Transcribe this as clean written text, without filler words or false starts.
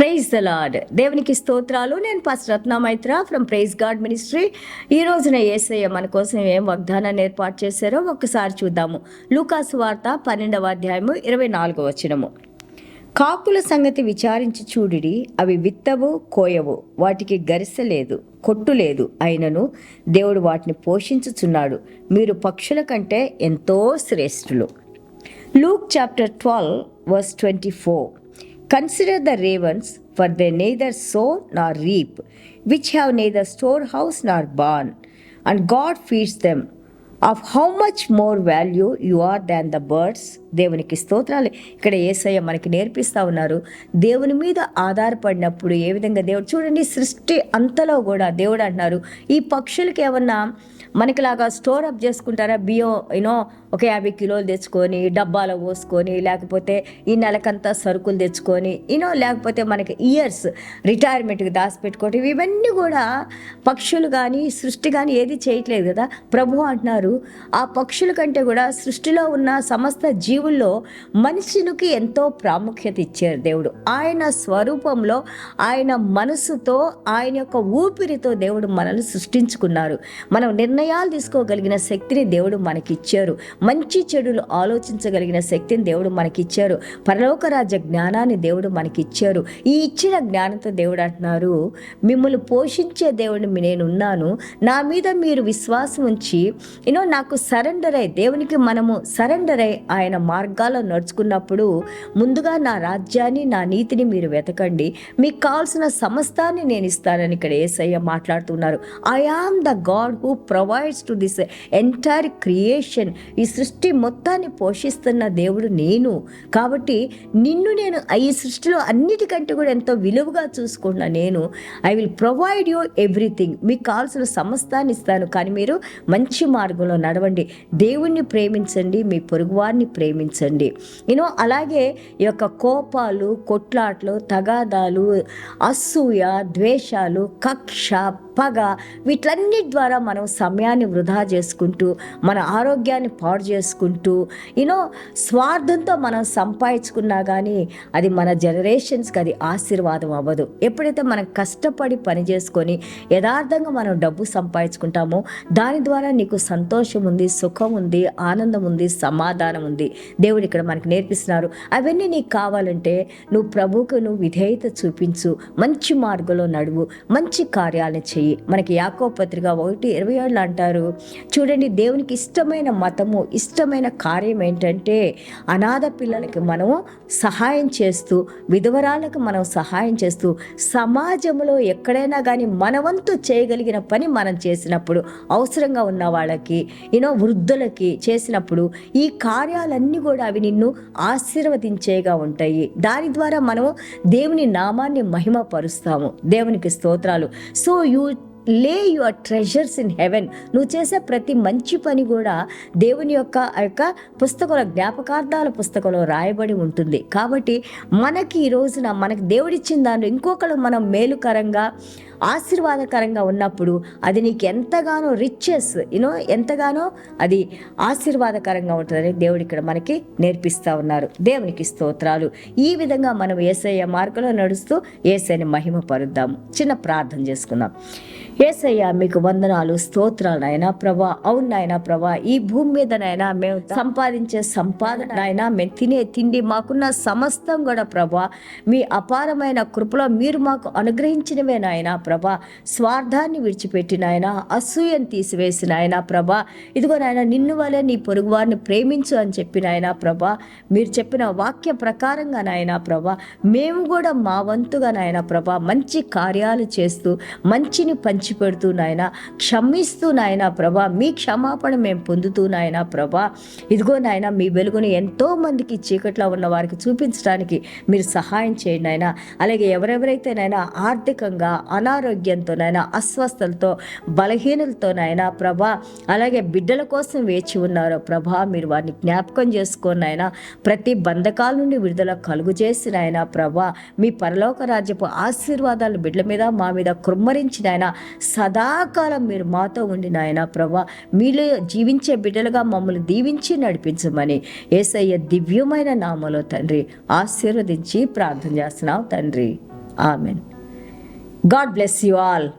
Praise the lord. దేవునికి స్తోత్రాలు. నేను pastor Ratna Maitra from praise God ministry. ఈ రోజున యేసయ్య మన కోసం ఏం వాగ్దానాన్ని ఏర్పాటు చేశారో ఒక్కసారి చూద్దాము. లూకాసు వార్త 12వ అధ్యాయము 24వ వచనము. కాకుల సంగతి విచారించి చూడిడి, అవి విత్తవు కోయవు, వాటికి గరిసె లేదు, కొట్టు లేదు, అయినను దేవుడు వాటిని పోషించుచున్నాడు. మీరు పక్షుల కంటే ఎంతో శ్రేష్ఠులు. Luke chapter 12 verse 24. Consider the ravens, for they neither sow nor reap, which have neither storehouse nor barn, and God feeds them. Of how much more value you are than the birds. దేవునికి స్తోత్రాలు. ఇక్కడ యేసయ్య మనకి నేర్పిస్తూ ఉన్నారు. దేవుని మీద ఆధారపడినప్పుడు ఏ విధంగా దేవుడు చూడండి, సృష్టి అంతలో కూడా దేవుడు అంటున్నారు, ఈ పక్షులకి ఏమన్నా మనకిలాగా స్టోర్ అప్ చేసుకుంటారా? బియ్యం ఒక 50 కిలోలు తెచ్చుకొని డబ్బాలో పోసుకొని, లేకపోతే ఈ నెలకంతా సరుకులు తెచ్చుకొని లేకపోతే మనకి ఇయర్స్ రిటైర్మెంట్కి దాచిపెట్టుకోవటం, ఇవన్నీ కూడా పక్షులు కానీ సృష్టి కానీ ఏది చేయట్లేదు కదా. ప్రభు అంటున్నారు, ఆ పక్షుల కంటే కూడా సృష్టిలో ఉన్న సమస్త జీవుల్లో మనుషునికి ఎంతో ప్రాముఖ్యత ఇచ్చారు దేవుడు. ఆయన స్వరూపంలో, ఆయన మనసుతో, ఆయన యొక్క ఊపిరితో దేవుడు మనల్ని సృష్టించుకున్నారు. మనం నిర్ణయాలు తీసుకోగలిగిన శక్తిని దేవుడు మనకిచ్చారు. మంచి చెడులు ఆలోచించగలిగిన శక్తిని దేవుడు మనకిచ్చారు. పరలోక రాజ్య జ్ఞానాన్ని దేవుడు మనకిచ్చారు. ఈ ఇచ్చిన జ్ఞానంతో దేవుడు అంటున్నారు, మిమ్మల్ని పోషించే దేవుడిని నేనున్నాను, నా మీద మీరు విశ్వాసం ఉంచి నాకు సరెండర్ అయ్యి, దేవునికి మనము సరెండర్ అయ్యి ఆయన మార్గాల్లో నడుచుకున్నప్పుడు, ముందుగా నా రాజ్యాన్ని, నా నీతిని మీరు వెతకండి, మీకు కావాల్సిన సమస్తాన్ని నేను ఇస్తానని ఇక్కడ యేసయ్య మాట్లాడుతున్నారు. I am the God who provides to this entire creation. ఈ సృష్టి మొత్తాన్ని పోషిస్తున్న దేవుడు నేను. కాబట్టి నిన్ను నేను ఈ సృష్టిలో అన్నిటికంటే కూడా ఎంతో విలువగా చూసుకున్న నేను, I will provide you everything. మీకు కావాల్సిన సమస్తాన్ని ఇస్తాను, కానీ మీరు మంచి మార్గంలో నడవండి, దేవుణ్ణి ప్రేమించండి, మీ పొరుగువారిని ప్రేమించండి. అలాగే ఈ యొక్క కోపాలు, కొట్లాట్లు, తగాదాలు, అసూయ, ద్వేషాలు, కక్ష, పగ, వీటన్నిటి ద్వారా మనం సమయాన్ని వృధా చేసుకుంటూ, మన ఆరోగ్యాన్ని పాడు చేసుకుంటూ, స్వార్థంతో మనం సంపాదించుకున్నా కానీ అది మన జనరేషన్స్కి అది ఆశీర్వాదం అవ్వదు. ఎప్పుడైతే మనం కష్టపడి పని చేసుకొని యథార్థంగా మనం డబ్బు సంపాదించుకుంటామో, దాని ద్వారా నీకు సంతోషం ఉంది, సుఖం ఉంది, ఆనందం ఉంది, సమాధానం ఉంది. దేవుడు ఇక్కడ మనకు నేర్పిస్తున్నారు. అవన్నీ నీకు కావాలంటే నువ్వు ప్రభువుకు నువ్వు విధేయత చూపించు, మంచి మార్గంలో నడువు, మంచి కార్యాలను చెయ్యి. మనకి యాకోబు పత్రిక 1:27 అంటారు, చూడండి, దేవునికి ఇష్టమైన మతము, ఇష్టమైన కార్యం ఏంటంటే అనాథ పిల్లలకి మనము సహాయం చేస్తూ, విధవరాలకు మనం సహాయం చేస్తూ, సమాజంలో ఎక్కడైనా కానీ మన వంతు చేయగలిగిన పని మనం చేసినప్పుడు, అవసరంగా ఉన్న వాళ్ళకి వృద్ధులకి చేసినప్పుడు, ఈ కార్యాలన్నీ కూడా అవి నిన్ను ఆశీర్వదించేగా ఉంటాయి. దాని ద్వారా మనము దేవుని నామాన్ని మహిమపరుస్తాము. దేవునికి స్తోత్రాలు. సో యూ లే యువర్ ట్రెజర్స్ ఇన్ హెవెన్. నువ్వు చేసే ప్రతి మంచి పని కూడా దేవుని యొక్క పుస్తకంలో, జ్ఞాపకార్థాల పుస్తకంలో రాయబడి ఉంటుంది. కాబట్టి మనకి ఈ రోజున మనకి దేవుడిచ్చిన దాన్ని ఇంకొకరు మనం మేలుకరంగా, ఆశీర్వాదకరంగా ఉన్నప్పుడు అది నీకు ఎంతగానో రిచెస్, ఎంతగానో అది ఆశీర్వాదకరంగా ఉంటుందని దేవుడు ఇక్కడ మనకి నేర్పిస్తూ ఉన్నారు. దేవునికి స్తోత్రాలు. ఈ విధంగా మనం యేసయ్య మార్గంలో నడుస్తూ యేసయ్యని మహిమపరుద్దాం. చిన్న ప్రార్థన చేసుకుందాం. యేసయ్య, మీకు వందనాలు, స్తోత్రాలు నాయనా ప్రభా. అవును నాయనా ప్రభా, ఈ భూమి మీద నాయనా మేము సంపాదించే సంపాదన నాయనా, మేము తినే తిండి, మాకున్న సమస్తం కూడా ప్రభా మీ అపారమైన కృపలో మీరు మాకు అనుగ్రహించినవే నాయనా ప్రభా. స్వార్థాన్ని విడిచిపెట్టి నాయనా, అసూయను తీసివేసి నాయనా ప్రభా, ఇదిగో నాయన నిన్ను వలె నీ పొరుగు వారిని ప్రేమించు అని చెప్పి నాయనా ప్రభా, మీరు చెప్పిన వాక్య ప్రకారంగా నాయనా ప్రభా, మేము కూడా మా వంతుగా నాయనా ప్రభా మంచి కార్యాలు చేస్తూ, మంచిని పంచిపెడుతూ నాయన, క్షమిస్తూ నాయన ప్రభా, మీ క్షమాపణ మేము పొందుతూ నాయన ప్రభా, ఇదిగో నాయన మీ వెలుగుని ఎంతో మందికి చీకట్లో ఉన్న వారికి చూపించడానికి మీరు సహాయం చేయండి నాయన. అలాగే ఎవరెవరైతే నాయన ఆర్థికంగా, అనారోగ్యంతో నాయన, అస్వస్థలతో, బలహీనలతో నాయన ప్రభా, అలాగే బిడ్డల కోసం వేచి ఉన్నారో ప్రభా, మీరు వారిని జ్ఞాపకం చేసుకోండి నాయన. ప్రతి బంధకాల నుండి విడుదల కలుగు చేసి నాయన ప్రభా, మీ పరలోక రాజ్యపు ఆశీర్వాదాలు బిడ్డల మీద, మా మీద కుమ్మరించి నాయన, సదాకాలం మీరు మాతో ఉండి నాయన ప్రభా, మీలో జీవించే బిడ్డలుగా మమ్మల్ని దీవించి నడిపించమని యేసయ్య దివ్యమైన నామములో తండ్రి ఆశీర్వదించి ప్రార్థన చేస్తున్నాం తండ్రి. Amen. God bless you all.